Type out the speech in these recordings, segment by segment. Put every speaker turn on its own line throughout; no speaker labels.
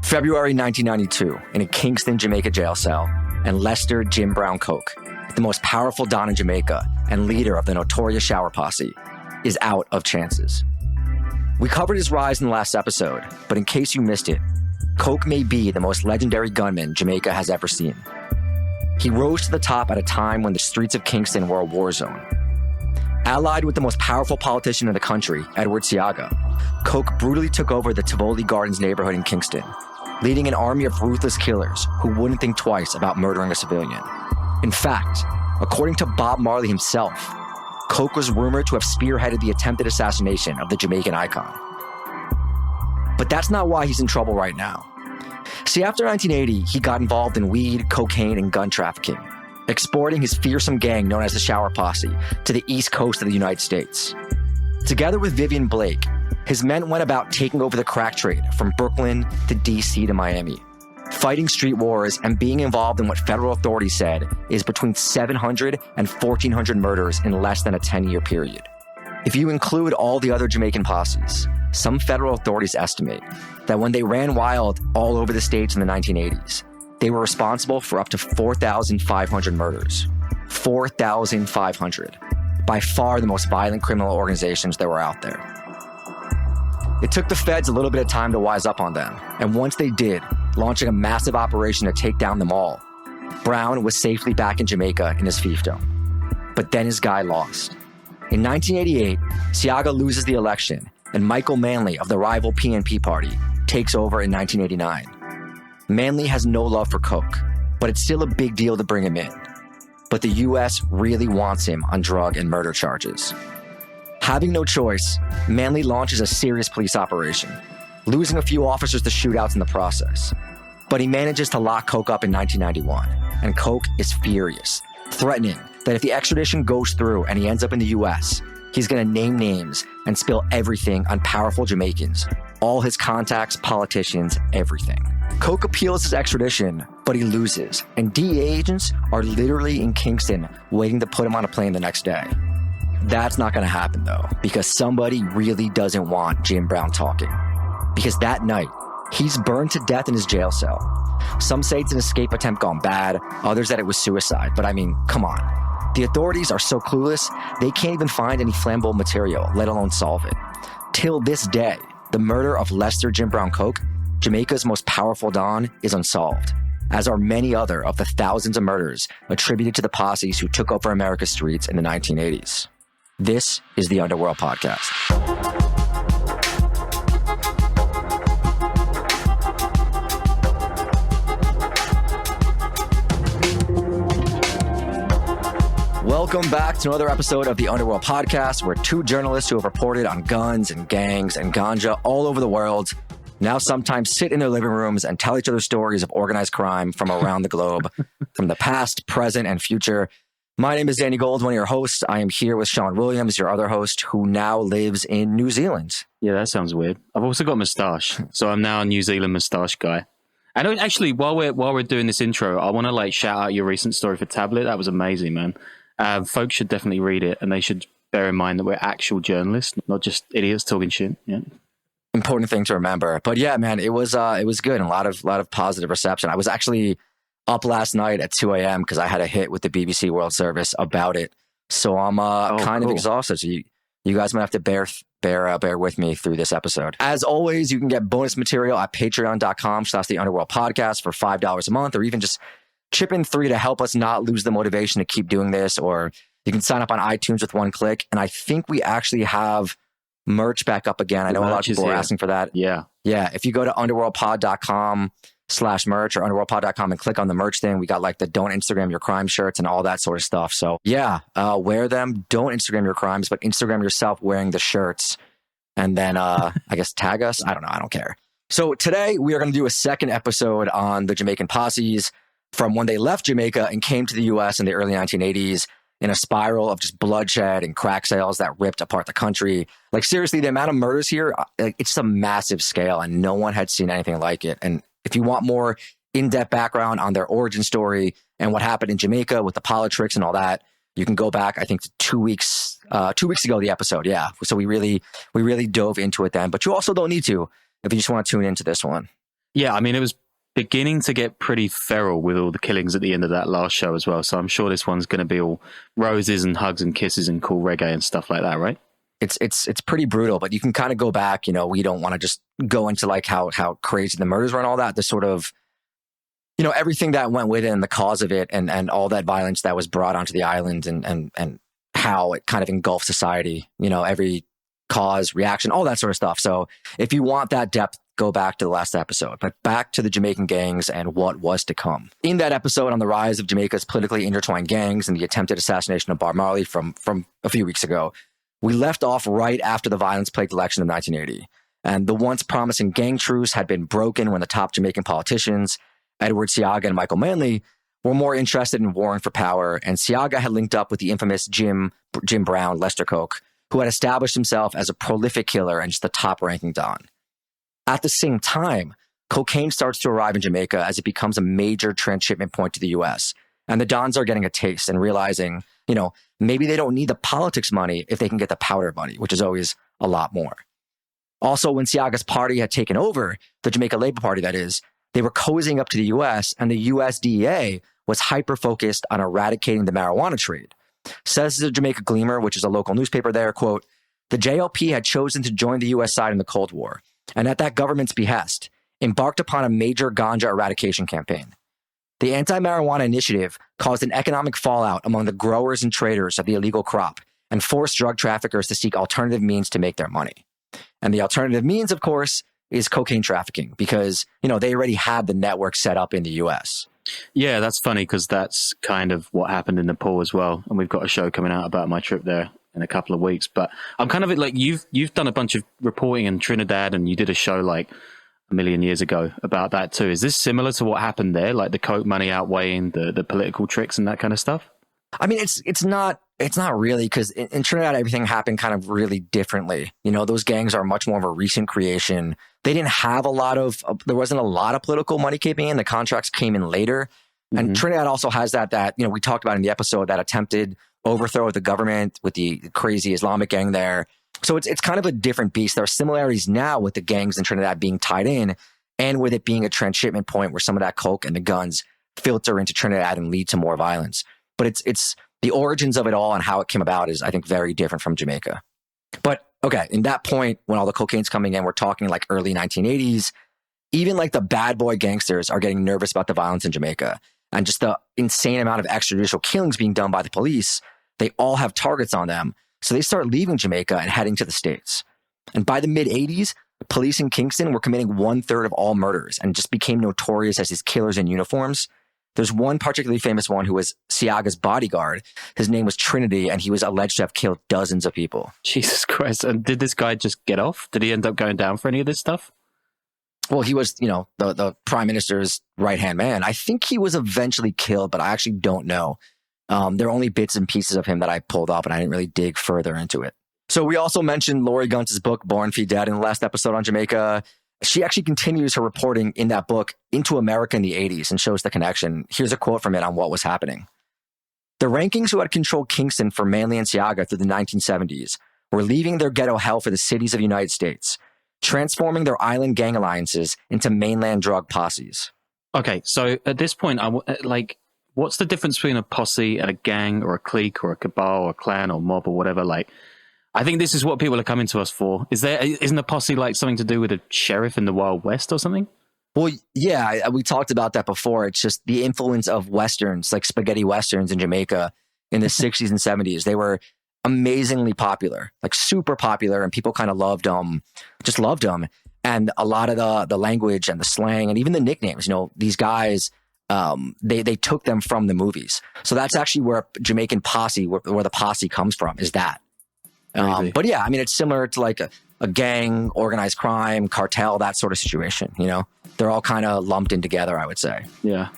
February 1992, in a Kingston, Jamaica jail cell, and Lester Jim Brown Coke, the most powerful Don in Jamaica and leader of the notorious Shower Posse, is out of chances. We covered his rise in the last episode, but in case you missed it, Coke may be the most legendary gunman Jamaica has ever seen. He rose to the top at a time when the streets of Kingston were a war zone. Allied with the most powerful politician in the country, Edward Seaga, Coke brutally took over the Tivoli Gardens neighborhood in Kingston, leading an army of ruthless killers who wouldn't think twice about murdering a civilian. In fact, according to Bob Marley himself, Coke was rumored to have spearheaded the attempted assassination of the Jamaican icon. But that's not why he's in trouble right now. See, after 1980, he got involved in weed, cocaine, and gun trafficking, exporting his fearsome gang known as the Shower Posse to the east coast of the United States. Together with Vivian Blake, his men went about taking over the crack trade from Brooklyn to D.C. to Miami, fighting street wars and being involved in what federal authorities said is between 700 and 1,400 murders in less than a 10-year period. If you include all the other Jamaican posses, some federal authorities estimate that when they ran wild all over the states in the 1980s, they were responsible for up to 4,500 murders. 4,500. By far the most violent criminal organizations that were out there. It took the feds a little bit of time to wise up on them, and once they did, launching a massive operation to take down them all, Brown was safely back in Jamaica in his fiefdom. But then his guy lost. In 1988, Seaga loses the election, and Michael Manley of the rival PNP party takes over in 1989. Manley has no love for Coke, but it's still a big deal to bring him in. But the U.S. really wants him on drug and murder charges. Having no choice, Manley launches a serious police operation, losing a few officers to shootouts in the process. But he manages to lock Coke up in 1991, and Coke is furious, threatening that if the extradition goes through and he ends up in the U.S., he's going to name names and spill everything on powerful Jamaicans, all his contacts, politicians, everything. Coke appeals his extradition, but he loses, and DEA agents are literally in Kingston waiting to put him on a plane the next day. That's not going to happen, though, because somebody really doesn't want Jim Brown talking. Because that night, he's burned to death in his jail cell. Some say it's an escape attempt gone bad, others that it was suicide, but I mean, come on. The authorities are so clueless, they can't even find any flammable material, let alone solve it. Till this day, the murder of Lester Jim Brown Coke, Jamaica's most powerful Don, is unsolved, as are many other of the thousands of murders attributed to the posses who took over America's streets in the 1980s. This is the Underworld Podcast. Welcome back to another episode of the Underworld Podcast, where two journalists who have reported on guns and gangs and ganja all over the world now sometimes sit in their living rooms and tell each other stories of organized crime from around the globe, from the past, present, and future. My name is Danny Gold, one of your hosts. I am here with Sean Williams, your other host, who now lives in New Zealand.
Yeah, that sounds weird. I've also got a moustache, so I'm now a New Zealand moustache guy. And actually, while we're doing this intro, I want to shout out your recent story for Tablet. That was amazing, man. Folks should definitely read it, and they should bear in mind that we're actual journalists, not just idiots talking shit. Yeah.
Important thing to remember. But yeah, man, it was good and a lot of positive reception. I was actually up last night at 2 a.m. because I had a hit with the BBC World Service about it. So I'm kind of exhausted. So you guys might have to bear with me through this episode. As always, you can get bonus material at patreon.com/the Underworld Podcast for $5 a month, or even just chip in $3 to help us not lose the motivation to keep doing this. Or you can sign up on iTunes with one click. And I think we actually have merch back up again. I know a lot of people are asking for that.
Yeah.
If you go to underworldpod.com/merch or underworldpod.com and click on the merch thing, we got the Don't Instagram Your Crime shirts and all that sort of stuff. So yeah, wear them. Don't Instagram your crimes, but Instagram yourself wearing the shirts. And then I guess tag us. I don't know. I don't care. So today we are going to do a second episode on the Jamaican posses from when they left Jamaica and came to the U.S. in the early 1980s. In a spiral of just bloodshed and crack sales that ripped apart the country. Seriously, the amount of murders here, it's a massive scale, and no one had seen anything like it. And if you want more in-depth background on their origin story and what happened in Jamaica with the politics and all that, you can go back, I think, to 2 weeks ago, the episode. Yeah. So we really dove into it then, but you also don't need to if you just want to tune into this one.
Yeah, I mean, it was beginning to get pretty feral with all the killings at the end of that last show as well. So I'm sure this one's going to be all roses and hugs and kisses and cool reggae and stuff like that, right?
It's pretty brutal, but you can kind of go back. We don't want to just go into like how crazy the murders were and all that. The sort of, everything that went with it and the cause of it and all that violence that was brought onto the island and how it kind of engulfed society, every cause, reaction, all that sort of stuff. So if you want that depth, go back to the last episode, but back to the Jamaican gangs and what was to come. In that episode on the rise of Jamaica's politically intertwined gangs and the attempted assassination of Bob Marley from a few weeks ago, we left off right after the violence-plagued election of 1980. And the once promising gang truce had been broken when the top Jamaican politicians, Edward Seaga and Michael Manley, were more interested in warring for power, and Seaga had linked up with the infamous Jim Brown, Lester Coke, who had established himself as a prolific killer and just the top-ranking Don. At the same time, cocaine starts to arrive in Jamaica as it becomes a major transshipment point to the U.S., and the Dons are getting a taste and realizing, maybe they don't need the politics money if they can get the powder money, which is always a lot more. Also, when Seaga's party had taken over, the Jamaica Labour Party that is, they were cozying up to the U.S., and the U.S. DEA was hyper-focused on eradicating the marijuana trade. Says the Jamaica Gleamer, which is a local newspaper there, quote, "The JLP had chosen to join the U.S. side in the Cold War, and at that government's behest, embarked upon a major ganja eradication campaign. The anti-marijuana initiative caused an economic fallout among the growers and traders of the illegal crop and forced drug traffickers to seek alternative means to make their money. And the alternative means, of course, is cocaine trafficking because, they already had the network set up in the U.S.
Yeah, that's funny because that's kind of what happened in Nepal as well. And we've got a show coming out about my trip there in a couple of weeks. But I'm kind of like, you've done a bunch of reporting in Trinidad and you did a show like a million years ago about that too. Is this similar to what happened there? Like the coke money outweighing the political tricks and that kind of stuff?
I mean, it's not really, because in Trinidad, everything happened kind of really differently. Those gangs are much more of a recent creation. They didn't have there wasn't a lot of political money came in. The contracts came in later. Mm-hmm. And Trinidad also has that, we talked about in the episode, that attempted overthrow of the government with the crazy Islamic gang there. So it's kind of a different beast. There are similarities now with the gangs in Trinidad being tied in and with it being a transshipment point where some of that coke and the guns filter into Trinidad and lead to more violence. But it's the origins of it all and how it came about is, I think, very different from Jamaica. But okay, in that point, when all the cocaine's coming in, we're talking like early 1980s, even like the bad boy gangsters are getting nervous about the violence in Jamaica and just the insane amount of extrajudicial killings being done by the police. They all have targets on them. So they start leaving Jamaica and heading to the States. And by the mid-80s, police in Kingston were committing 1/3 of all murders and just became notorious as these killers in uniforms. There's one particularly famous one who was Seaga's bodyguard. His name was Trinity, and he was alleged to have killed dozens of people.
Jesus Christ. And did this guy just get off? Did he end up going down for any of this stuff?
Well, he was, the prime minister's right-hand man. I think he was eventually killed, but I actually don't know. There are only bits and pieces of him that I pulled up, and I didn't really dig further into it. So we also mentioned Laurie Guntz's book, Born Free Dead, in the last episode on Jamaica. She actually continues her reporting in that book into America in the 80s and shows the connection. Here's a quote from it on what was happening. "The rankings who had controlled Kingston for Manley and Seaga through the 1970s were leaving their ghetto hell for the cities of the United States, transforming their island gang alliances into mainland drug posses." Okay,
so at this point, what's the difference between a posse and a gang or a clique or a cabal or a clan or mob or whatever? I think this is what people are coming to us for. Isn't a posse like something to do with a sheriff in the Wild West or something?
Well, yeah, we talked about that before. It's just the influence of Westerns, like spaghetti Westerns in Jamaica in the 60s and 70s. They were amazingly popular, like super popular, and people kind of loved them. And a lot of the language and the slang and even the nicknames, these guys, they took them from the movies. So that's actually where Jamaican Posse, where the posse comes from, is that. But yeah, I mean, it's similar to like a gang, organized crime, cartel, that sort of situation. They're all kind of lumped in together, I would say.
Yeah.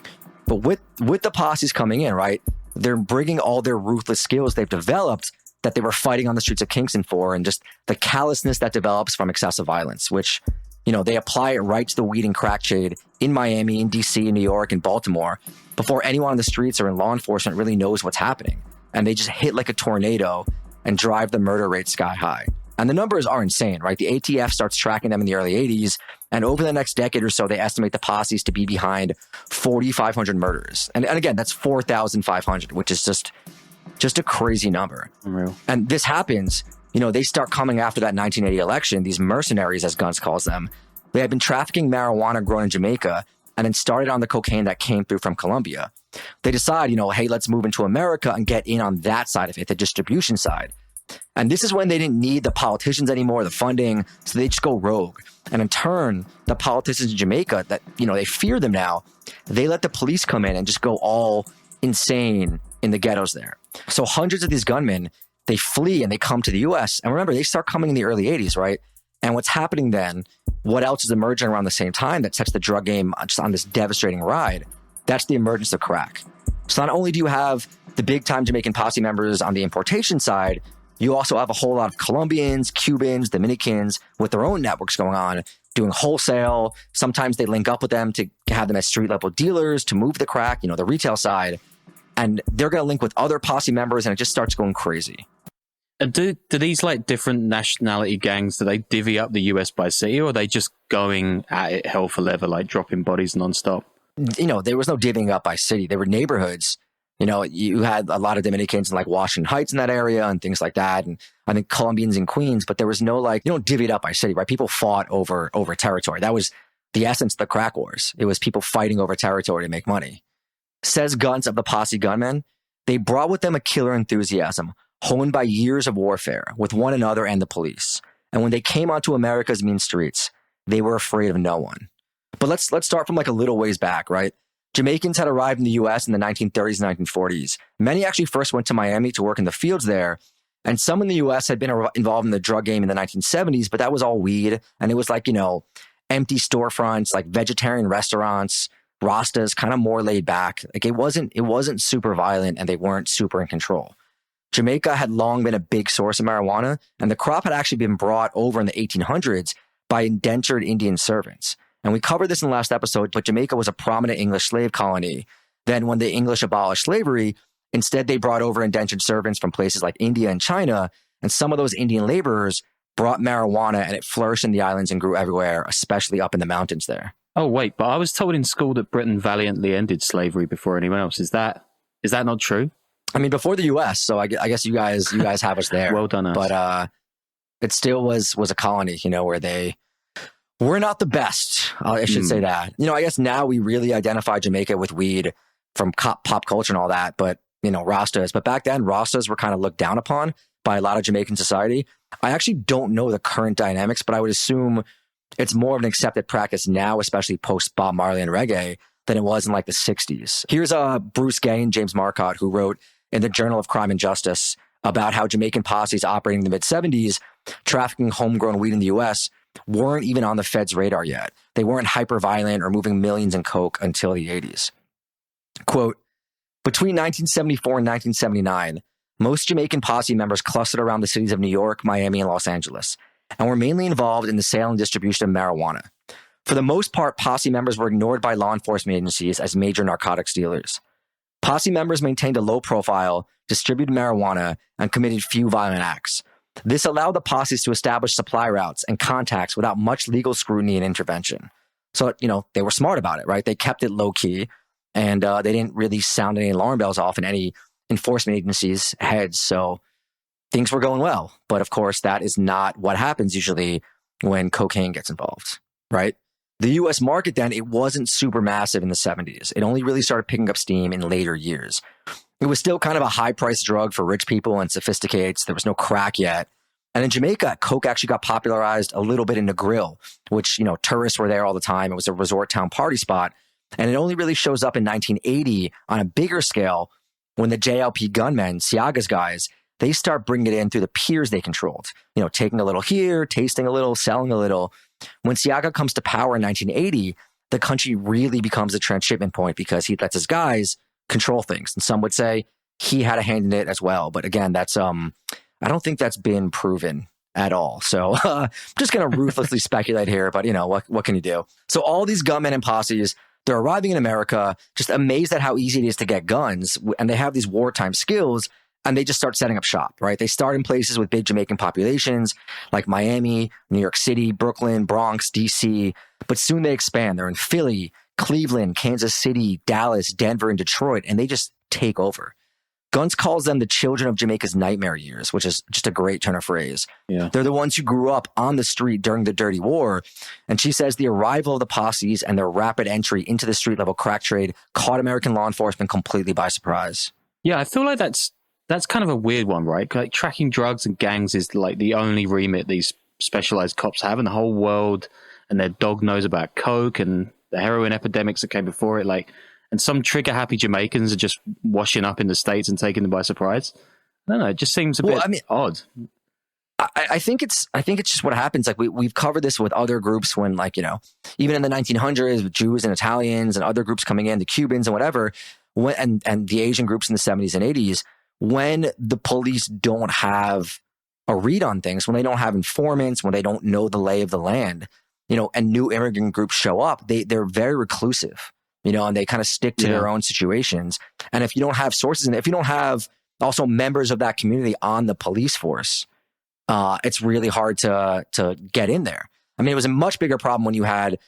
But with the posses coming in, right, they're bringing all their ruthless skills they've developed that they were fighting on the streets of Kingston for, and just the callousness that develops from excessive violence, which, they apply it right to the weed and crack trade in Miami, in DC, in New York, and Baltimore before anyone on the streets or in law enforcement really knows what's happening. And they just hit like a tornado and drive the murder rate sky high. And the numbers are insane, right? The ATF starts tracking them in the early 80s, And over the next decade or so, they estimate the posses to be behind 4,500 murders. And again, that's 4,500, which is just a crazy number.
Unreal.
And this happens, they start coming after that 1980 election, these mercenaries, as Guns calls them. They had been trafficking marijuana grown in Jamaica and then started on the cocaine that came through from Colombia. They decide, hey, let's move into America and get in on that side of it, the distribution side. And this is when they didn't need the politicians anymore, the funding, so they just go rogue. And in turn, the politicians in Jamaica that, they fear them now, they let the police come in and just go all insane in the ghettos there. So hundreds of these gunmen, they flee and they come to the US. And remember, they start coming in the early 80s, right? And what's happening then, what else is emerging around the same time that sets the drug game just on this devastating ride? That's the emergence of crack. So not only do you have the big time Jamaican posse members on the importation side, you also have a whole lot of Colombians, Cubans, Dominicans with their own networks going on, doing wholesale. Sometimes they link up with them to have them as street level dealers to move the crack, the retail side. And they're going to link with other posse members and it just starts going crazy.
Do these different nationality gangs, do they divvy up the US by city, or are they just going at it hell for leather, dropping bodies nonstop?
There was no divvying up by city. There were neighborhoods. You had a lot of Dominicans in Washington Heights in that area and things like that. And I think Colombians in Queens, but there was no you don't divvy it up by city, right? People fought over territory. That was the essence of the crack wars. It was people fighting over territory to make money. Says Guns of the posse gunmen, they brought with them a killer enthusiasm, honed by years of warfare with one another and the police. And when they came onto America's mean streets, they were afraid of no one. But let's start from a little ways back, right? Jamaicans had arrived in the U.S. in the 1930s and 1940s. Many actually first went to Miami to work in the fields there. And some in the U.S. had been involved in the drug game in the 1970s, but that was all weed. And it was empty storefronts, vegetarian restaurants, Rastas, kind of more laid back. It wasn't super violent and they weren't super in control. Jamaica had long been a big source of marijuana, and the crop had actually been brought over in the 1800s by indentured Indian servants. And we covered this in the last episode, but Jamaica was a prominent English slave colony. Then when the English abolished slavery, instead they brought over indentured servants from places like India and China, and some of those Indian laborers brought marijuana and it flourished in the islands and grew everywhere, especially up in the mountains there.
Oh, wait, but I was told in school that Britain valiantly ended slavery before anyone else. Is that not true?
I mean, before the U.S., so I guess you guys have us there.
Well done, us.
But it still was a colony, where they were not the best. I should say that. I guess now we really identify Jamaica with weed from pop culture and all that, but, Rastas. But back then, Rastas were kind of looked down upon by a lot of Jamaican society. I actually don't know the current dynamics, but I would assume it's more of an accepted practice now, especially post Bob Marley and reggae, than it was in the 60s. Here's Bruce Gay and James Marcotte, who wrote in the Journal of Crime and Justice about how Jamaican posses operating in the mid-70s, trafficking homegrown weed in the U.S., weren't even on the Fed's radar yet. They weren't hyper-violent or moving millions in coke until the 80s. Quote, between 1974 and 1979, most Jamaican posse members clustered around the cities of New York, Miami, and Los Angeles, and were mainly involved in the sale and distribution of marijuana. For the most part, posse members were ignored by law enforcement agencies as major narcotics dealers. Posse members maintained a low profile, distributed marijuana, and committed few violent acts. This allowed the posses to establish supply routes and contacts without much legal scrutiny and intervention. So, they were smart about it, right? They kept it low key, and they didn't really sound any alarm bells off in any enforcement agencies' heads. So things were going well. But of course, that is not what happens usually when cocaine gets involved, right? The U.S. market then, it wasn't super massive in the 70s. It only really started picking up steam in later years. It was still kind of a high-priced drug for rich people and sophisticates. There was no crack yet. And in Jamaica, coke actually got popularized a little bit in Negril, which, tourists were there all the time. It was a resort town party spot. And it only really shows up in 1980 on a bigger scale when the JLP gunmen, Siaga's guys, they start bringing it in through the piers they controlled. Taking a little here, tasting a little, selling a little. When Siaga comes to power in 1980, the country really becomes a transshipment point because he lets his guys control things. And some would say he had a hand in it as well. But again, that's I don't think that's been proven at all. So I'm just going to ruthlessly speculate here, but what can you do? So all these gunmen and posses, they're arriving in America, just amazed at how easy it is to get guns. And they have these wartime skills. and they just start setting up shop, right? They start in places with big Jamaican populations like Miami, New York City, Brooklyn, Bronx, DC, but soon they expand. They're in Philly, Cleveland, Kansas City, Dallas, Denver, and Detroit, and they just take over. Guns calls them the children of Jamaica's nightmare years, which is just a great turn of phrase.
Yeah.
They're the ones who grew up on the street during the Dirty War. And she says the arrival of the posses and their rapid entry into the street level crack trade caught American law enforcement completely by surprise.
Yeah, I feel like that's kind of a weird one, right? Like tracking drugs and gangs is like the only remit these specialized cops have in the whole world, and their dog knows about coke and the heroin epidemics that came before it. Like, and some trigger-happy Jamaicans are just washing up in the States and taking them by surprise. I don't know. It just seems a bit odd.
I think it's just what happens. Like we've covered this with other groups when, like, you know, even in the 1900s with Jews and Italians and other groups coming in, the Cubans and whatever, and the Asian groups in the 70s and 80s, when the police don't have a read on things, when they don't have informants, when they don't know the lay of the land, you know, and new immigrant groups show up, they're very reclusive. You know, and they kind of stick to their own situations. And if you don't have sources, and if you don't have also members of that community on the police force, it's really hard to get in there. I mean, it was a much bigger problem when you had,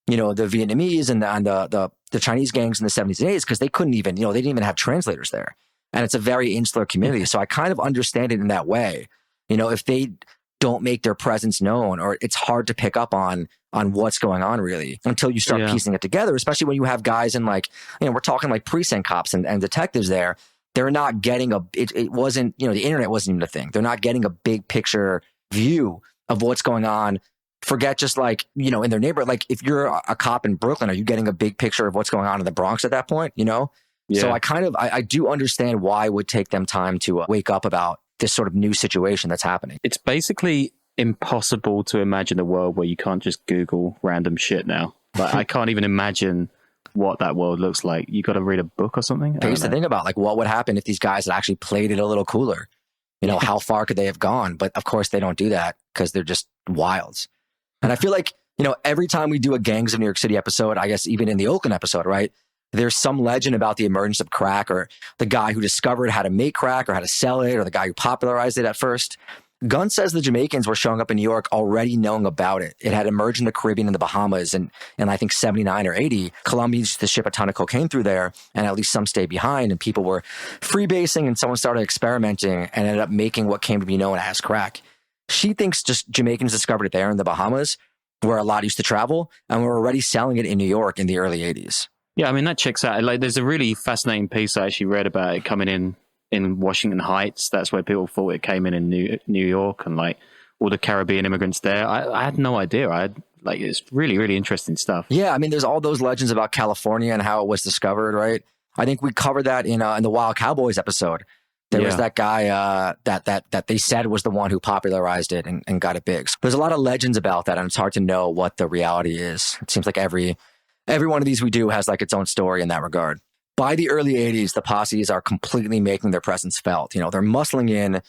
you know, the Vietnamese and the Chinese gangs in the 70s and 80s, because they couldn't even, you know, they didn't even have translators there. And it's a very insular community. So I kind of understand it in that way. You know, if they don't make their presence known, or it's hard to pick up on what's going on really until you start piecing it together, especially when you have guys in, like, you know, we're talking like precinct cops and detectives there. They're not getting it wasn't, you know, the internet wasn't even a thing. They're not getting a big picture view of what's going on. Forget just like, you know, in their neighborhood. Like if you're a cop in Brooklyn, are you getting a big picture of what's going on in the Bronx at that point, you know? Yeah. So I do understand why it would take them time to wake up about this sort of new situation that's happening.
It's basically impossible to imagine a world where you can't just Google random shit now. Like I can't even imagine what that world looks like. You got to read a book or something.
I used to think about, like, what would happen if these guys had actually played it a little cooler. You know, how far could they have gone? But of course they don't do that because they're just wilds. And I feel like, you know, every time we do a Gangs of New York City episode, I guess even in the Oakland episode, right? There's some legend about the emergence of crack, or the guy who discovered how to make crack or how to sell it, or the guy who popularized it at first. Gunn says the Jamaicans were showing up in New York already knowing about it. It had emerged in the Caribbean and the Bahamas in I think 79 or 80. Colombians used to ship a ton of cocaine through there, and at least some stayed behind, and people were freebasing, and someone started experimenting and ended up making what came to be known as crack. She thinks just Jamaicans discovered it there in the Bahamas, where a lot used to travel, and were already selling it in New York in the early 80s.
Yeah, I mean, that checks out. Like, there's a really fascinating piece I actually read about it coming in Washington Heights. That's where people thought it came in New York, and like all the Caribbean immigrants there. I had no idea. It's really, really interesting stuff. Yeah, I mean, there's all those legends about California and how it was discovered, right? I think we covered that in the Wild Cowboys episode. There was that guy that they said was the one who popularized it and got it big. So there's a lot of legends about that, and it's hard to know what the reality is. It seems like every one of these we do has like its own story in that regard. By the early 80s, the posses are completely making their presence felt. You know, they're muscling in.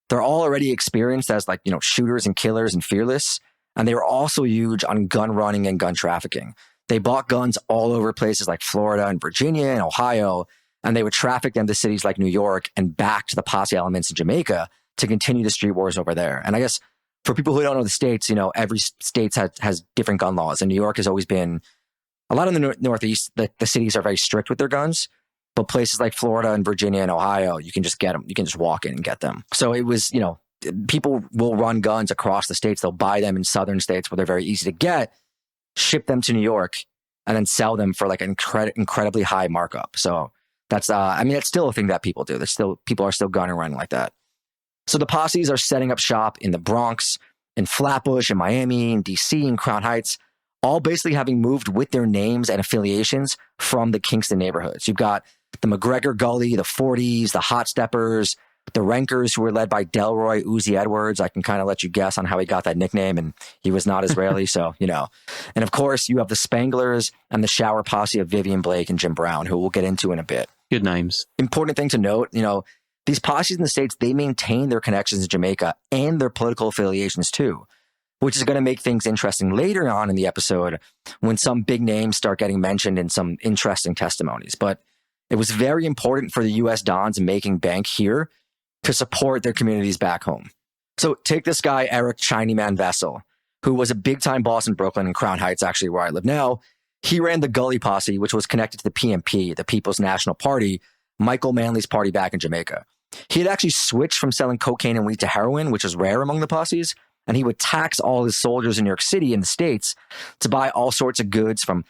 They're all already experienced as, like, you know, shooters and killers and fearless. And they were also huge on gun running and gun trafficking. They bought guns all over places like Florida and Virginia and Ohio, and they would traffic them to cities like New York and back to the posse elements in Jamaica to continue the street wars over there. And I guess for people who don't know the States, you know, every state has different gun laws. And New York has always been, a lot of the Northeast, the cities are very strict with their guns, but places like Florida and Virginia and Ohio, you can just get them. You can just walk in and get them. So it was, you know, people will run guns across the states. They'll buy them in southern states where they're very easy to get, ship them to New York, and then sell them for like an incredibly high markup. So that's, I mean, it's still a thing that people do. People are still gun and running like that. So the posses are setting up shop in the Bronx, in Flatbush, in Miami, in DC, in Crown Heights, all basically having moved with their names and affiliations from the Kingston neighborhoods. You've got the McGregor Gully, the 40s, the Hot Steppers, the Rankers, who were led by Delroy Uzi Edwards. I can kind of let you guess on how he got that nickname, and he was not Israeli, so, you know. And of course, you have the Spanglers and the Shower Posse of Vivian Blake and Jim Brown, who we'll get into in a bit. Good names.
Important thing to note, you know, these posses in the States, they maintain their connections to Jamaica and their political affiliations too, which is going to make things interesting later on in the episode when some big names start getting mentioned in some interesting testimonies. But it was very important for the U.S. Dons making bank here to support their communities back home. So take this guy, Eric Chinaman Vessel, who was a big-time boss in Brooklyn and Crown Heights, actually where I live now. He ran the Gully Posse, which was connected to the PNP, the People's National Party, Michael Manley's party back in Jamaica. He had actually switched from selling cocaine and weed to heroin, which is rare among the posses, and he would tax all his soldiers in New York City in the States to buy all sorts of goods from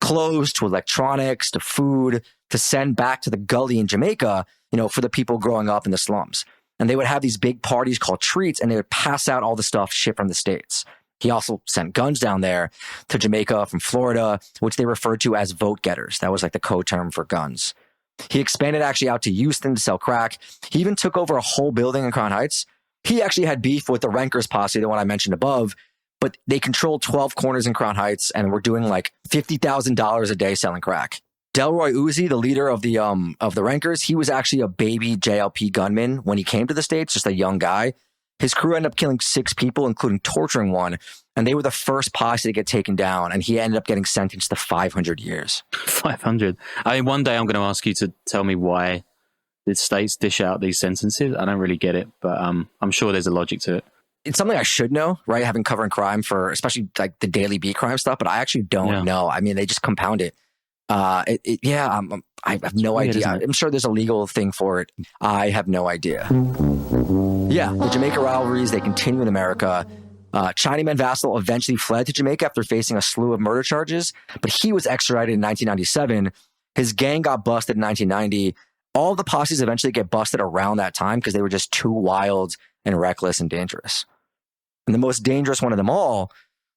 clothes to electronics to food to send back to the Gully in Jamaica, for the people growing up in the slums. And they would have these big parties called treats, and they would pass out all the stuff shipped from the States. He also sent guns down there to Jamaica from Florida, which they referred to as vote getters. That was like the code term for guns. He expanded actually out to Houston to sell crack. He even took over a whole building in Crown Heights. He actually had beef with the Rankers Posse, the one I mentioned above, but they controlled 12 corners in Crown Heights and were doing like $50,000 a day selling crack. Delroy Uzi, the leader of the Rankers, he was actually a baby JLP gunman when he came to the States, just a young guy. His crew ended up killing 6 people, including torturing one, and they were the first posse to get taken down, and he ended up getting sentenced to 500 years.
500. I mean, one day I'm going to ask you to tell me why the states dish out these sentences. I don't really get it, but I'm sure there's a logic to it.
It's something I should know, right? Having covering crime for especially like the daily beat crime stuff, but I actually don't know. I mean, they just compound it. I have no idea. I'm sure there's a legal thing for it. I have no idea. Yeah, the Jamaica rivalries, they continue in America. Chinaman Vassal eventually fled to Jamaica after facing a slew of murder charges, but he was extradited in 1997. His gang got busted in 1990. All the posses eventually get busted around that time because they were just too wild and reckless and dangerous. And the most dangerous one of them all,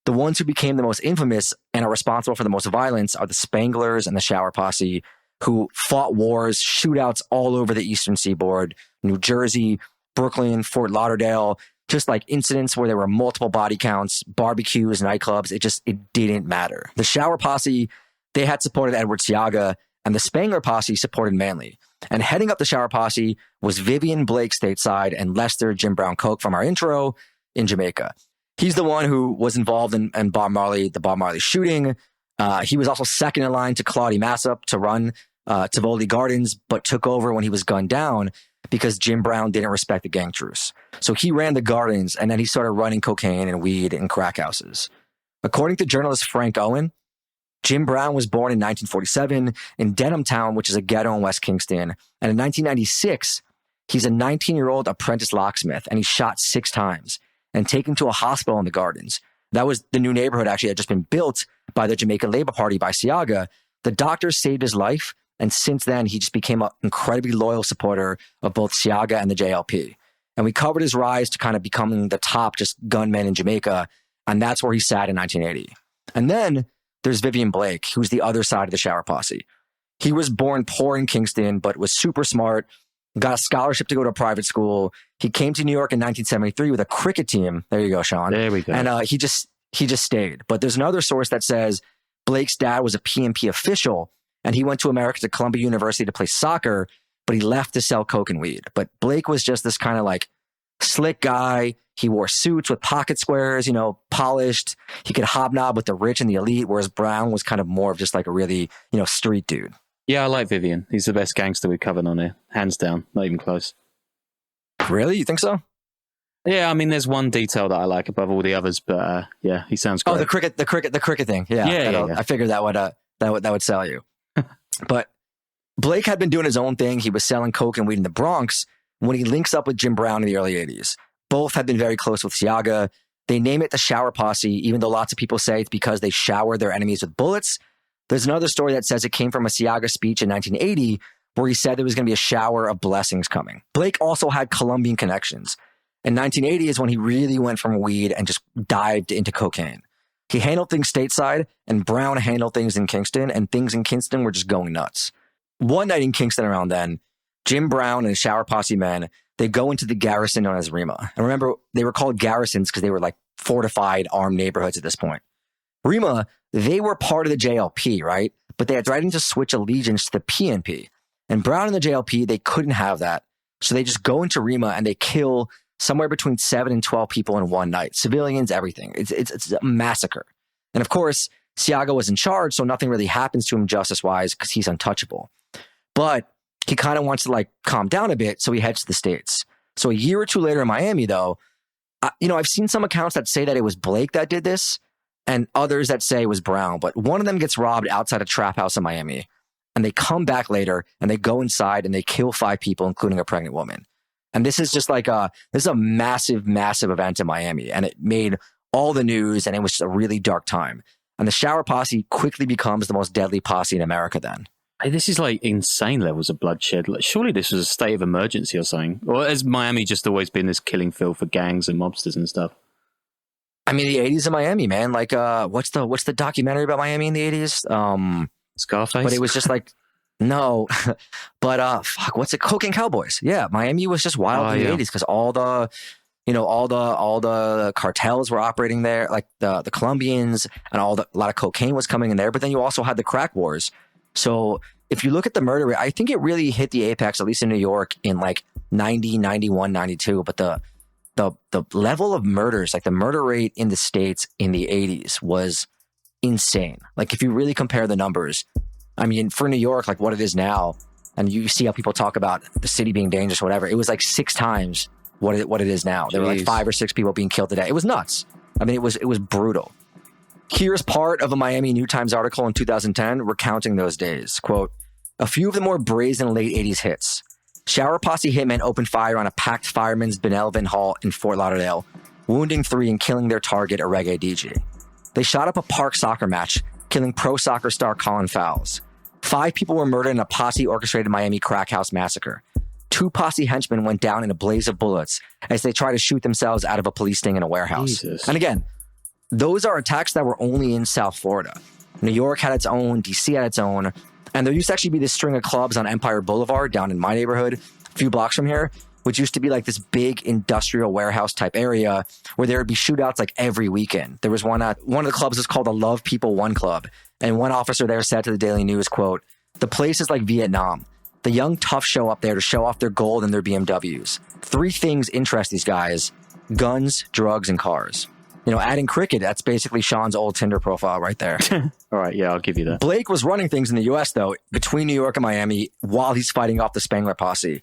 the ones who became the most infamous and are responsible for the most violence, are the Spanglers and the Shower Posse, who fought wars, shootouts all over the eastern seaboard, New Jersey, Brooklyn, Fort Lauderdale, just like incidents where there were multiple body counts, barbecues, nightclubs. It didn't matter. The Shower Posse, they had supported Edward Seaga, and the Spangler Posse supported Manley. And heading up the Shower Posse was Vivian Blake stateside and Lester Jim Brown Coke from our intro in Jamaica. He's the one who was involved in Bob Marley shooting. He was also second in line to Claudie Massop to run Tivoli Gardens, but took over when he was gunned down because Jim Brown didn't respect the gang truce. So he ran the gardens, and then he started running cocaine and weed in crack houses. According to journalist Frank Owen, Jim Brown was born in 1947 in Denhamtown, which is a ghetto in West Kingston. And in 1996, he's a 19-year-old apprentice locksmith, and he's shot 6 times and taken to a hospital in the gardens. That was the new neighborhood actually had just been built by the Jamaican Labor Party by Seaga. The doctors saved his life, and since then, he just became an incredibly loyal supporter of both Seaga and the JLP. And we covered his rise to kind of becoming the top just gunman in Jamaica, and that's where he sat in 1980. And then there's Vivian Blake, who's the other side of the Shower Posse. He was born poor in Kingston, but was super smart, got a scholarship to go to a private school. He came to New York in 1973 with a cricket team. There you go, Sean.
There we go.
And he just stayed. But there's another source that says Blake's dad was a PNP official, and he went to America to Columbia University to play soccer, but he left to sell coke and weed. But Blake was just this kind of like slick guy. He wore suits with pocket squares, polished. He could hobnob with the rich and the elite, whereas Brown was kind of more of just like a really, street dude.
Yeah, I like Vivian. He's the best gangster we've covered on here. Hands down. Not even close.
Really? You think so?
Yeah, I mean, there's one detail that I like above all the others, but yeah, he sounds great.
Oh, the cricket thing. Yeah. I figured that would sell you. But Blake had been doing his own thing. He was selling coke and weed in the Bronx when he links up with Jim Brown in the early 80s. Both had been very close with Seaga. They name it the Shower Posse, even though lots of people say it's because they showered their enemies with bullets. There's another story that says it came from a Seaga speech in 1980 where he said there was going to be a shower of blessings coming. Blake also had Colombian connections. In 1980 is when he really went from weed and just dived into cocaine. He handled things stateside, and Brown handled things in Kingston, and things in Kingston were just going nuts. One night in Kingston around then, Jim Brown and Shower Posse men, they go into the garrison known as Rima. And remember, they were called garrisons because they were like fortified, armed neighborhoods at this point. Rima, they were part of the JLP, right? But they had threatened to switch allegiance to the PNP. And Brown and the JLP, they couldn't have that. So they just go into Rima and they kill somewhere between 7 and 12 people in one night. Civilians, everything. It's a massacre. And of course, Seaga was in charge, so nothing really happens to him justice-wise because he's untouchable. But he kind of wants to calm down a bit, so he heads to the States. So a year or two later in Miami, though, I've seen some accounts that say that it was Blake that did this and others that say it was Brown. But one of them gets robbed outside a trap house in Miami. And they come back later and they go inside and they kill 5 people, including a pregnant woman. And this is just like this is a massive, massive event in Miami. And it made all the news and it was a really dark time. And the Shower Posse quickly becomes the most deadly posse in America then.
Hey, this is like insane levels of bloodshed. Like, surely this was a state of emergency or something. Or has Miami just always been this killing field for gangs and mobsters and stuff?
I mean, the 80s in Miami, man. Like, what's the documentary about Miami in the 80s?
Scarface?
But it was just like, no. But, what's it? Coke and Cowboys. Yeah, Miami was just wild in the 80s because all the cartels were operating there, like the Colombians, and a lot of cocaine was coming in there. But then you also had the crack wars. So if you look at the murder rate, I think it really hit the apex, at least in New York, in like 90, 91, 92. But the level of murders, like the murder rate in the States in the 80s was insane. Like if you really compare the numbers, I mean, for New York, like what it is now, and you see how people talk about the city being dangerous or whatever, it was like 6 times what it is now. There were like 5 or 6 people being killed a day. It was nuts. I mean, it was brutal. Here's part of a Miami New Times article in 2010 recounting those days. Quote, a few of the more brazen late 80s hits. Shower Posse hitmen opened fire on a packed Fireman's Benevolent Hall in Fort Lauderdale, wounding 3 and killing their target, a reggae DJ. They shot up a park soccer match, killing pro soccer star Colin Fowles. 5 people were murdered in a posse-orchestrated Miami crack house massacre. 2 posse henchmen went down in a blaze of bullets as they tried to shoot themselves out of a police sting in a warehouse.
Jesus.
And again, those are attacks that were only in South Florida. New York had its own, DC had its own, and there used to actually be this string of clubs on Empire Boulevard down in my neighborhood, a few blocks from here, which used to be like this big industrial warehouse type area where there would be shootouts like every weekend. There was one of the clubs is called the Love People One Club, and one officer there said to the Daily News, quote, the place is like Vietnam. The young toughs show up there to show off their gold and their BMWs. 3 things interest these guys: guns, drugs, and cars. Adding cricket, that's basically Sean's old Tinder profile right there.
All right, yeah, I'll give you that.
Blake was running things in the U.S., though, between New York and Miami while he's fighting off the Spangler Posse.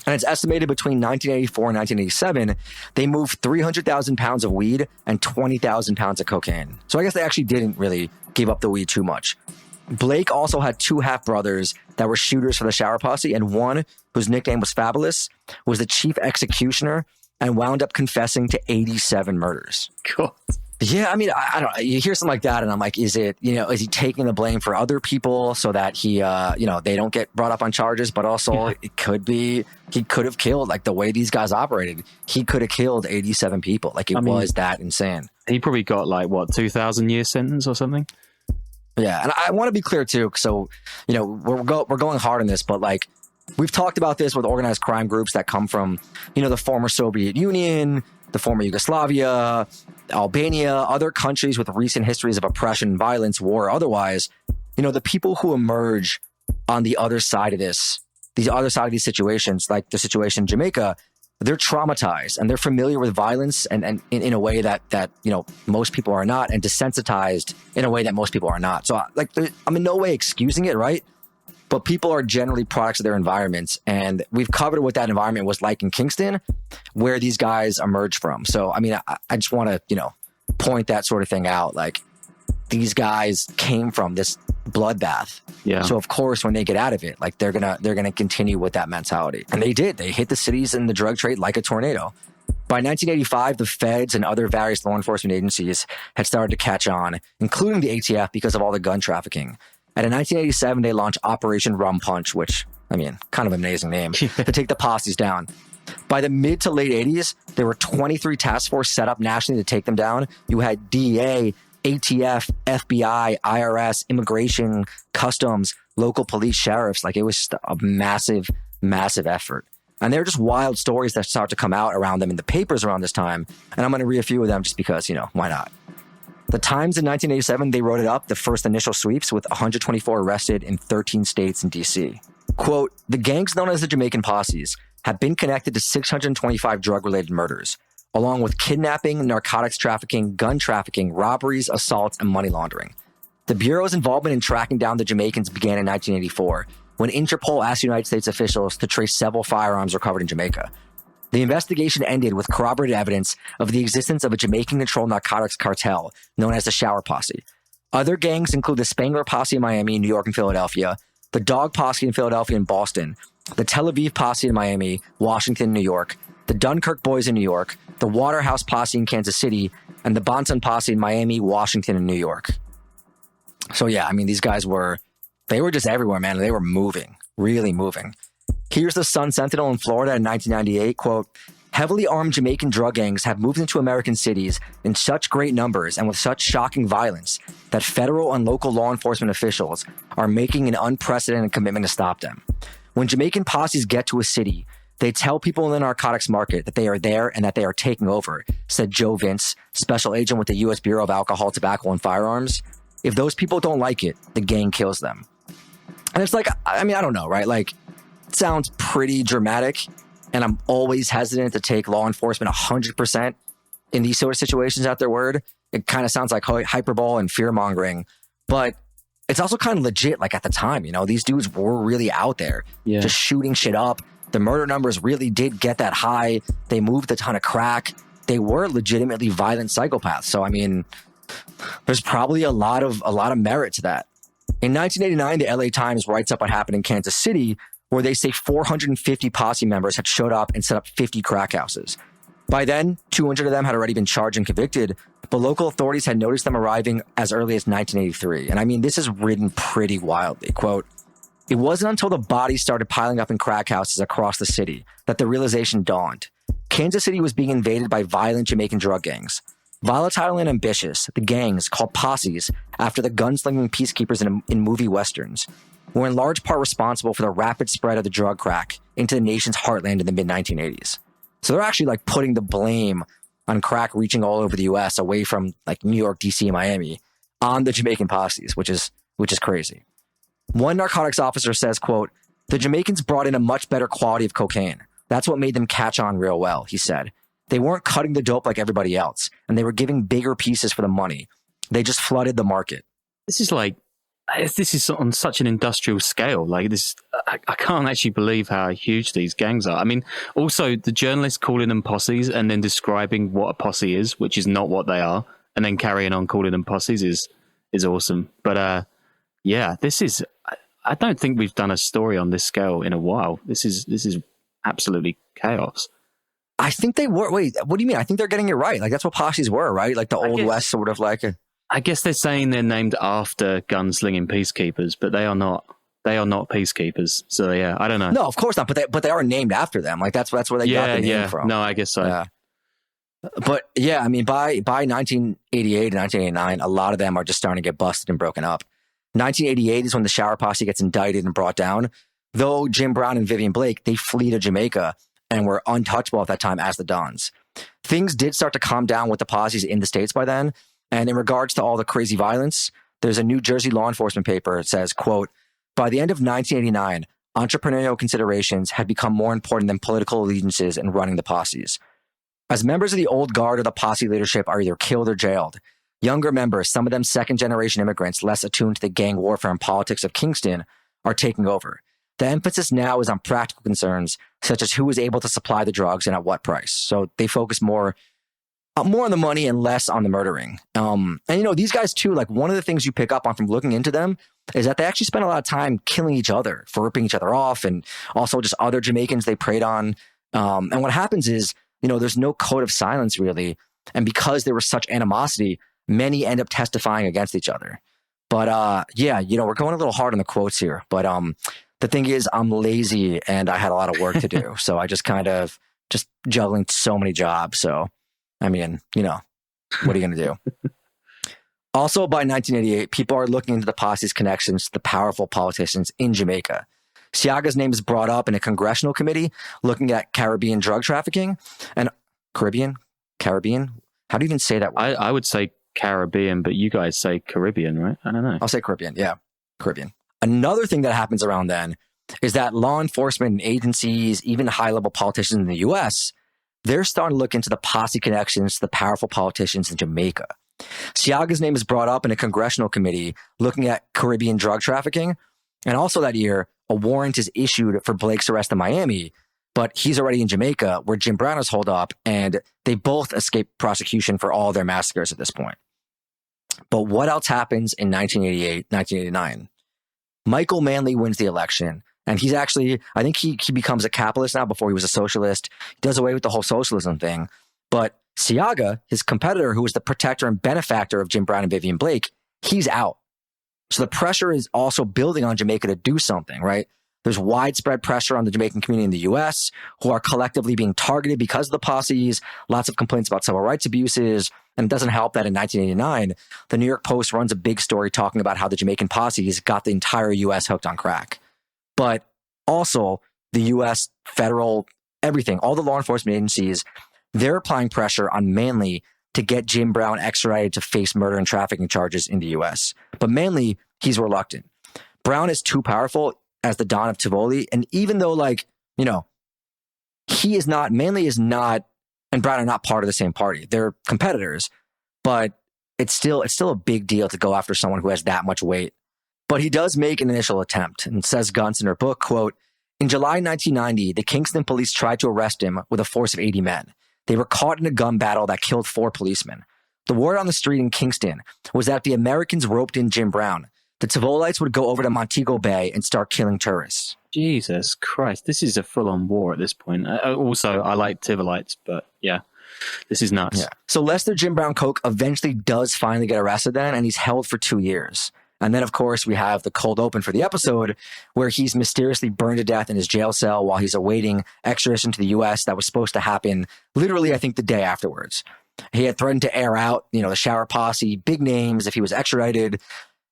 And it's estimated between 1984 and 1987, they moved 300,000 pounds of weed and 20,000 pounds of cocaine. So I guess they actually didn't really give up the weed too much. Blake also had 2 half-brothers that were shooters for the Shower Posse, and one, whose nickname was Fabulous, was the chief executioner and wound up confessing to 87 murders.
Cool.
Yeah, I mean, I don't know. You hear something like that, and I'm like, is he taking the blame for other people so that he, they don't get brought up on charges? But also, it could be he could have killed, like the way these guys operated. He could have killed 87 people. Like was that insane.
He probably got 2,000 year sentence or something.
Yeah, and I want to be clear too. So, we're going hard on this, but like, we've talked about this with organized crime groups that come from, the former Soviet Union, the former Yugoslavia, Albania, other countries with recent histories of oppression, violence, war, otherwise. The people who emerge on the other side of this, these situations, like the situation in Jamaica, they're traumatized and they're familiar with violence and in a way that most people are not, and desensitized in a way that most people are not. So I'm in no way excusing it, right? But people are generally products of their environments. And we've covered what that environment was like in Kingston, where these guys emerged from. So, I mean, I just want to, point that sort of thing out. Like, these guys came from this bloodbath. Yeah. So, of course, when they get out of it, like, they're gonna continue with that mentality. And they did. They hit the cities and the drug trade like a tornado. By 1985, the feds and other various law enforcement agencies had started to catch on, including the ATF, because of all the gun trafficking. And in 1987, they launched Operation Rum Punch, which, I mean, kind of an amazing name, to take the posses down. By the mid to late 80s, there were 23 task force set up nationally to take them down. You had DEA, ATF, FBI, IRS, immigration, customs, local police, sheriffs. Like, it was just a massive, massive effort. And they're just wild stories that start to come out around them in the papers around this time. And I'm going to read a few of them just because, why not? The Times in 1987, they wrote it up, the first initial sweeps, with 124 arrested in 13 states and D.C. Quote, the gangs known as the Jamaican Posses have been connected to 625 drug-related murders, along with kidnapping, narcotics trafficking, gun trafficking, robberies, assaults, and money laundering. The Bureau's involvement in tracking down the Jamaicans began in 1984, when Interpol asked United States officials to trace several firearms recovered in Jamaica. The investigation ended with corroborated evidence of the existence of a Jamaican-controlled narcotics cartel known as the Shower Posse. Other gangs include the Spangler Posse in Miami, New York, and Philadelphia, the Dog Posse in Philadelphia and Boston, the Tel Aviv Posse in Miami, Washington, New York, the Dunkirk Boys in New York, the Waterhouse Posse in Kansas City, and the Bonson Posse in Miami, Washington, and New York. So yeah, I mean, these guys were just everywhere, man. They were moving, really moving. Here's the Sun Sentinel in Florida in 1998, quote, heavily armed Jamaican drug gangs have moved into American cities in such great numbers and with such shocking violence that federal and local law enforcement officials are making an unprecedented commitment to stop them. When Jamaican posses get to a city, they tell people in the narcotics market that they are there and that they are taking over, said Joe Vince, special agent with the U.S. Bureau of Alcohol, Tobacco, and Firearms. If those people don't like it, the gang kills them. And it's like, I mean, I don't know, right? Like, it sounds pretty dramatic, and I'm always hesitant to take law enforcement 100% in these sort of situations at their word. It kind of sounds like hyperbole and fear-mongering, but it's also kind of legit. Like, at the time, you know, these dudes were really out there just shooting shit up. The murder numbers really did get that high. They moved a ton of crack. They were legitimately violent psychopaths. So, I mean, there's probably a lot of merit to that. In 1989, the LA Times writes up what happened in Kansas City, where they say 450 posse members had showed up and set up 50 crack houses. By then, 200 of them had already been charged and convicted, but local authorities had noticed them arriving as early as 1983. And I mean, this is written pretty wildly. Quote, it wasn't until the bodies started piling up in crack houses across the city that the realization dawned. Kansas City was being invaded by violent Jamaican drug gangs. Volatile and ambitious, the gangs, called posses after the gunslinging peacekeepers in movie westerns, were in large part responsible for the rapid spread of the drug crack into the nation's heartland in the mid-1980s. So they're actually like putting the blame on crack reaching all over the U.S. away from like New York, D.C., and Miami on the Jamaican posses, which is crazy. One narcotics officer says, quote, the Jamaicans brought in a much better quality of cocaine. That's what made them catch on real well, he said. They weren't cutting the dope like everybody else, and they were giving bigger pieces for the money. They just flooded the market.
This is on such an industrial scale. Like this, I can't actually believe how huge these gangs are. I mean, also the journalists calling them posses and then describing what a posse is, which is not what they are, and then carrying on calling them posses is awesome. But yeah, this is. I don't think we've done a story on this scale in a while. This is absolutely chaos.
I think they were. Wait, what do you mean? I think they're getting it right. Like that's what posses were, right? Like the Old West, sort of like.
I guess they're saying they're named after gunslinging peacekeepers, but they are not. They are not peacekeepers. So yeah, I don't know.
No, of course not. But they are named after them. Like that's where they got the name from.
No, I guess so.
Yeah. But yeah, I mean, by 1988 and 1989, a lot of them are just starting to get busted and broken up. 1988 is when the Shower Posse gets indicted and brought down. Though Jim Brown and Vivian Blake, they flee to Jamaica and were untouchable at that time as the Dons. Things did start to calm down with the posses in the States by then. And in regards to all the crazy violence, there's a New Jersey law enforcement paper that says, quote, by the end of 1989, entrepreneurial considerations had become more important than political allegiances in running the posses. As members of the old guard or the posse leadership are either killed or jailed, younger members, some of them second-generation immigrants less attuned to the gang warfare and politics of Kingston, are taking over. The emphasis now is on practical concerns, such as who is able to supply the drugs and at what price. So they focus more on the money and less on the murdering. And, you know, these guys, too, like one of the things you pick up on from looking into them is that they actually spend a lot of time killing each other, for ripping each other off, and also just other Jamaicans they preyed on. And what happens is, you know, there's no code of silence, really. And because there was such animosity, many end up testifying against each other. But yeah, you know, we're going a little hard on the quotes here. But the thing is, I'm lazy and I had a lot of work to do. So I just kind of just juggling so many jobs. So, I mean, you know, what are you going to do? Also, by 1988, people are looking into the posse's connections to the powerful politicians in Jamaica. Seaga's name is brought up in a congressional committee looking at Caribbean drug trafficking. And Caribbean? How do you even say that word?
I would say Caribbean, but you guys say Caribbean, right? I don't know.
I'll say Caribbean. Yeah, Caribbean. Another thing that happens around then is that law enforcement agencies, even high-level politicians in the U.S., they're starting to look into the posse connections to the powerful politicians in Jamaica. Seaga's name is brought up in a congressional committee looking at Caribbean drug trafficking. And also that year, a warrant is issued for Blake's arrest in Miami but he's already in Jamaica where Jim Brown is holed up, and they both escape prosecution for all their massacres at this point. But what else happens in 1988, 1989? Michael Manley wins the election, and he's actually, I think he becomes a capitalist now. Before he was a socialist. He does away with the whole socialism thing. But Seaga, his competitor, who was the protector and benefactor of Jim Brown and Vivian Blake, he's out. So the pressure is also building on Jamaica to do something, right? There's widespread pressure on the Jamaican community in the U.S., who are collectively being targeted because of the posses, lots of complaints about civil rights abuses. And it doesn't help that in 1989, the New York Post runs a big story talking about how the Jamaican posses got the entire U.S. hooked on crack. But also the U.S., federal, everything, all the law enforcement agencies, they're applying pressure on Manley to get Jim Brown extradited to face murder and trafficking charges in the U.S. But Manley, he's reluctant. Brown is too powerful as the Don of Tivoli. And even though, he is not, Manley is not, and Brown are not part of the same party. They're competitors, but it's still a big deal to go after someone who has that much weight. But he does make an initial attempt, and says Guntz in her book, quote, "In July 1990, the Kingston police tried to arrest him with a force of 80 men. They were caught in a gun battle that killed 4 policemen. The word on the street in Kingston was that if the Americans roped in Jim Brown, the Tivolites would go over to Montego Bay and start killing tourists."
Jesus Christ, this is a full-on war at this point. Also, I like Tivolites, but yeah, this is nuts.
Yeah. So Lester Jim Brown Coke eventually does finally get arrested then, and he's held for 2 years. And then, of course, we have the cold open for the episode where he's mysteriously burned to death in his jail cell while he's awaiting extradition to the U.S. That was supposed to happen literally, I think, the day afterwards. He had threatened to air out, the Shower Posse, big names, if he was extradited,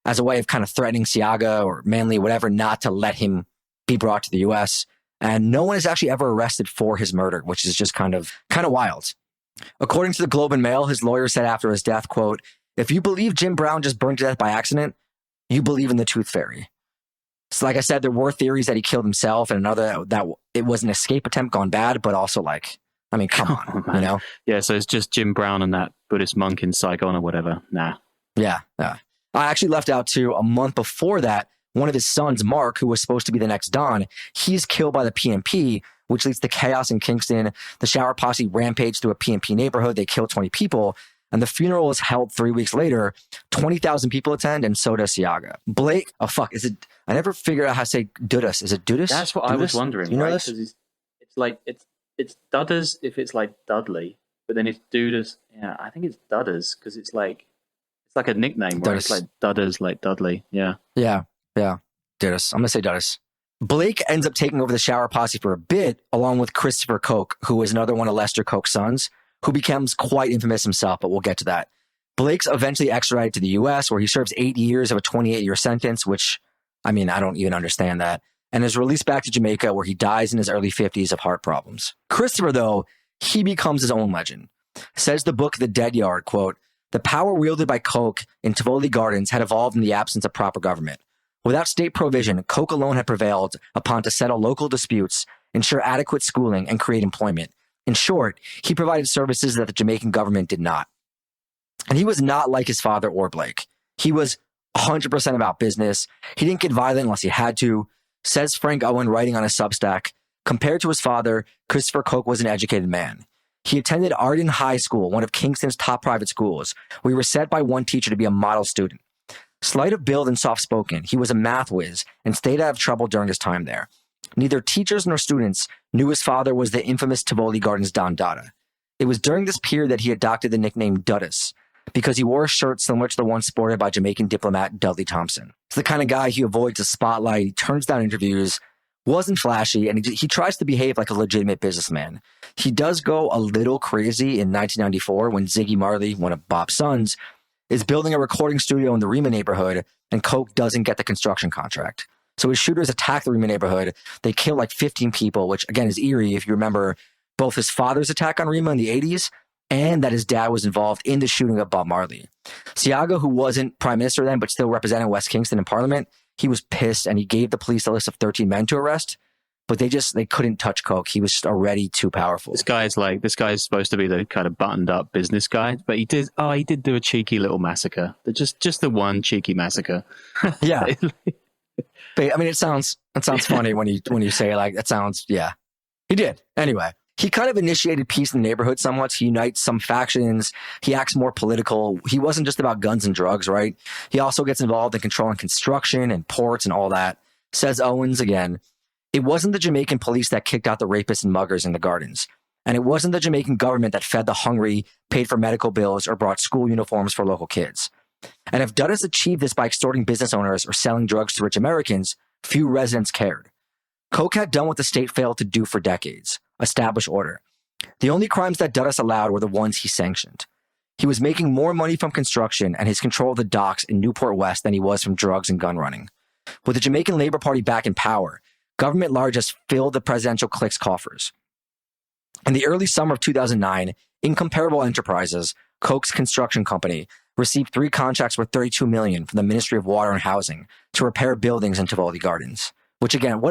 as a way of kind of threatening Seaga or Manley, whatever, not to let him be brought to the U.S. And no one is actually ever arrested for his murder, which is just kind of wild. According to the Globe and Mail, his lawyer said after his death, quote, "If you believe Jim Brown just burned to death by accident, you believe in the Tooth Fairy." So like I said, there were theories that he killed himself and another that it was an escape attempt gone bad, but also come on,
Yeah, so it's just Jim Brown and that Buddhist monk in Saigon or whatever. Nah.
Yeah. I actually left out too, a month before that, one of his sons, Mark, who was supposed to be the next Don, he's killed by the PMP, which leads to chaos in Kingston. The Shower Posse rampaged through a PMP neighborhood. They killed 20 people. And the funeral is held 3 weeks later. 20,000 people attend, and so does Seaga. Blake, is it? I never figured out how to say Dudus. Is it Dudus?
That's what
Dudus?
I was wondering.
You know
right?
this?
It's Dudus if it's like Dudley, but then it's Dudus. Yeah, I think it's Dudus because it's like a nickname, right? It's like Dudus, like Dudley. Yeah.
Yeah. Dudus. I'm gonna say Dudus. Blake ends up taking over the Shower Posse for a bit, along with Christopher Koch, who was another one of Lester Koch's sons, who becomes quite infamous himself, but we'll get to that. Blake's eventually extradited to the U.S., where he serves 8 years of a 28-year sentence, which, I don't even understand that, and is released back to Jamaica, where he dies in his early 50s of heart problems. Christopher, though, he becomes his own legend. Says the book The Dead Yard, quote, "The power wielded by Koch in Tivoli Gardens had evolved in the absence of proper government. Without state provision, Koch alone had prevailed upon to settle local disputes, ensure adequate schooling, and create employment. In short, he provided services that the Jamaican government did not." And he was not like his father or Blake. He was 100% about business. He didn't get violent unless he had to. Says Frank Owen, writing on his Substack, compared to his father, Christopher Koch was an educated man. He attended Arden High School, one of Kingston's top private schools, where he was set by one teacher to be a model student. Slight of build and soft-spoken, he was a math whiz and stayed out of trouble during his time there. Neither teachers nor students knew his father was the infamous Tivoli Gardens Don Dada. It was during this period that he adopted the nickname Dudus, because he wore a shirt similar to the one sported by Jamaican diplomat Dudley Thompson. It's the kind of guy who avoids the spotlight, he turns down interviews, wasn't flashy, and he tries to behave like a legitimate businessman. He does go a little crazy in 1994 when Ziggy Marley, one of Bob's sons, is building a recording studio in the Rema neighborhood, and Koch doesn't get the construction contract. So his shooters attack the Rema neighborhood. They kill like 15 people, which again is eerie if you remember both his father's attack on Rema in the 80s and that his dad was involved in the shooting of Bob Marley. Seaga, who wasn't prime minister then, but still represented West Kingston in parliament, he was pissed and he gave the police a list of 13 men to arrest, but they couldn't touch Koch. He was just already too powerful.
This guy's supposed to be the kind of buttoned up business guy, but he did do a cheeky little massacre. Just the one cheeky massacre.
Yeah. But it sounds funny when you say it, like, it sounds, yeah. He did. Anyway, he kind of initiated peace in the neighborhood somewhat. He unites some factions. He acts more political. He wasn't just about guns and drugs, right? He also gets involved in controlling construction and ports and all that. Says Owens again, it wasn't the Jamaican police that kicked out the rapists and muggers in the gardens. And it wasn't the Jamaican government that fed the hungry, paid for medical bills, or brought school uniforms for local kids. And if Dudus achieved this by extorting business owners or selling drugs to rich Americans, few residents cared. Coke had done what the state failed to do for decades, establish order. The only crimes that Dudus allowed were the ones he sanctioned. He was making more money from construction and his control of the docks in Newport West than he was from drugs and gun running. With the Jamaican Labor Party back in power, government largesse filled the presidential clique's coffers. In the early summer of 2009, Incomparable Enterprises, Coke's construction company, received 3 contracts worth $32 million from the Ministry of Water and Housing to repair buildings in Tivoli Gardens. Which again,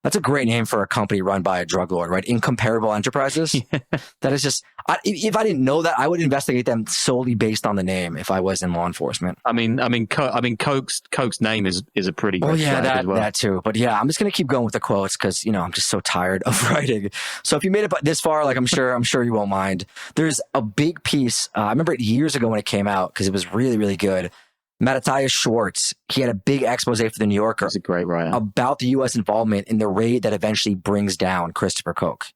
that's a great name for a company run by a drug lord, right? Incomparable Enterprises. Yeah. That is just, if I didn't know that, I would investigate them solely based on the name if I was in law enforcement.
I mean, Coke's name is a pretty.
Oh yeah, that too. But yeah, I'm just gonna keep going with the quotes because I'm just so tired of writing. So if you made it this far, like I'm sure you won't mind. There's a big piece. I remember it years ago when it came out because it was really really good. Matthias Schwartz, he had a big expose for the New Yorker.
He's a great writer.
About the U.S. involvement in the raid that eventually brings down Christopher Coke.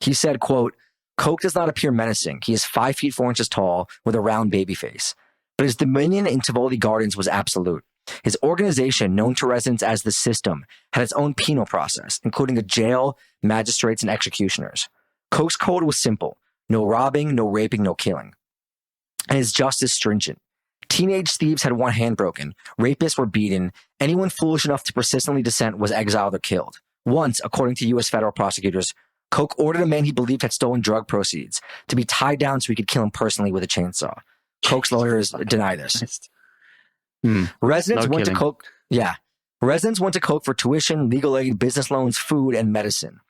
He said, quote, Coke does not appear menacing. He is 5 feet 4 inches tall with a round baby face. But his dominion in Tivoli Gardens was absolute. His organization, known to residents as the System, had its own penal process, including a jail, magistrates, and executioners. Coke's code was simple. No robbing, no raping, no killing. And his justice stringent. Teenage thieves had one hand broken. Rapists were beaten. Anyone foolish enough to persistently dissent was exiled or killed. Once, according to U.S. federal prosecutors, Coke ordered a man he believed had stolen drug proceeds to be tied down so he could kill him personally with a chainsaw. Coke's lawyers deny this. Residents went to Coke. Yeah. Residents went to Coke for tuition, legal aid, business loans, food, and medicine.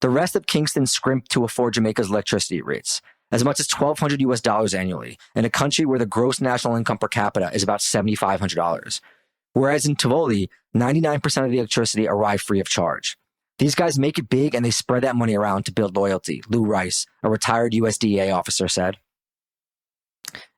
The rest of Kingston scrimped to afford Jamaica's electricity rates. As much as $1,200 US annually, in a country where the gross national income per capita is about $7,500. Whereas in Tivoli, 99% of the electricity arrived free of charge. These guys make it big and they spread that money around to build loyalty, Lou Rice, a retired USDA officer, said.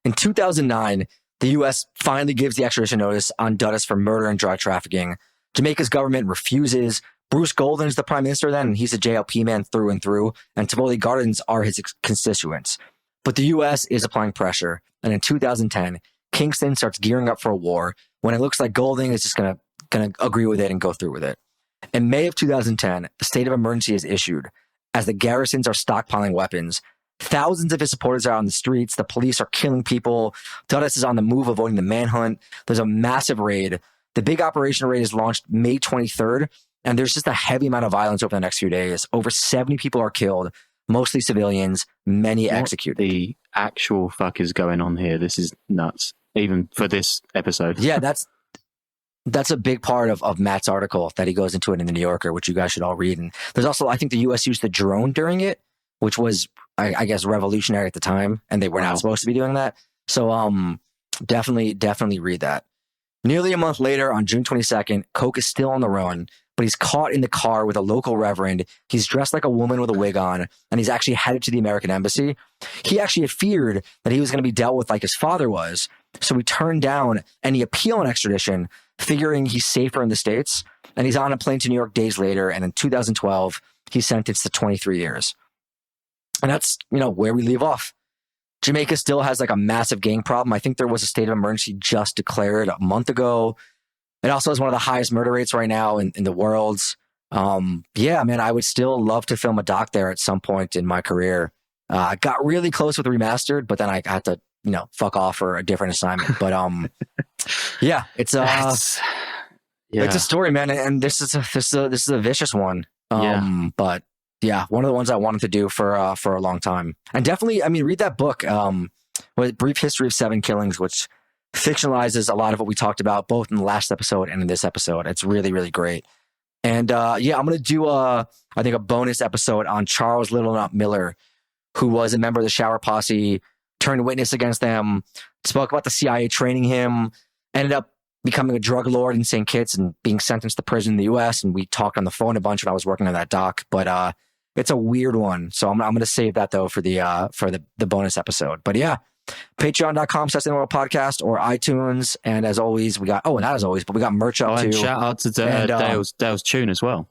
In 2009, the U.S. finally gives the extradition notice on Dudus for murder and drug trafficking. Jamaica's government refuses. Bruce Golden is the prime minister then, and he's a JLP man through and through, and Tivoli Gardens are his constituents. But the U.S. is applying pressure, and in 2010, Kingston starts gearing up for a war when it looks like Golding is just going to agree with it and go through with it. In May of 2010, a state of emergency is issued as the garrisons are stockpiling weapons. Thousands of his supporters are on the streets. The police are killing people. Dudus is on the move, avoiding the manhunt. There's a massive raid. The big operation raid is launched May 23rd, and there's just a heavy amount of violence over the next few days. Over 70 people are killed, mostly civilians, many executed.
The actual fuck is going on here? This is nuts, even for this episode.
Yeah, that's a big part of Matt's article that he goes into it in the New Yorker, which you guys should all read. And there's also, I think the U.S. used the drone during it, which was, I guess, revolutionary at the time, and they were not supposed to be doing that. So definitely read that. Nearly a month later, on June 22nd, Coke is still on the run, but he's caught in the car with a local reverend. He's dressed like a woman with a wig on, and he's actually headed to the American embassy. He actually had feared that he was going to be dealt with like his father was, so he turned down any appeal on extradition, figuring he's safer in the States, and he's on a plane to New York days later, and in 2012, he's sentenced to 23 years. And that's, where we leave off. Jamaica still has like a massive gang problem. I think there was a state of emergency just declared a month ago. It also has one of the highest murder rates right now in the world. Yeah, man, I would still love to film a doc there at some point in my career. I got really close with Remastered, but then I had to, fuck off for a different assignment. But yeah, it's a story, man, and this is a vicious one. But yeah, one of the ones I wanted to do for a long time. And definitely, read that book, Brief History of 7 Killings, which fictionalizes a lot of what we talked about, both in the last episode and in this episode. It's really, really great. And I'm going to do, I think, a bonus episode on Charles Little Nut Miller, who was a member of the Shower Posse, turned witness against them, spoke about the CIA training him, ended up becoming a drug lord in St. Kitts and being sentenced to prison in the U.S. And we talked on the phone a bunch when I was working on that doc. But It's a weird one. So I'm going to save that though for the bonus episode. But yeah, patreon.com/podcast or iTunes. And as always, we got, not as always, but we got merch up too.
And shout out to Dale's tune as well.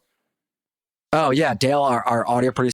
Oh yeah. Dale, our audio producer,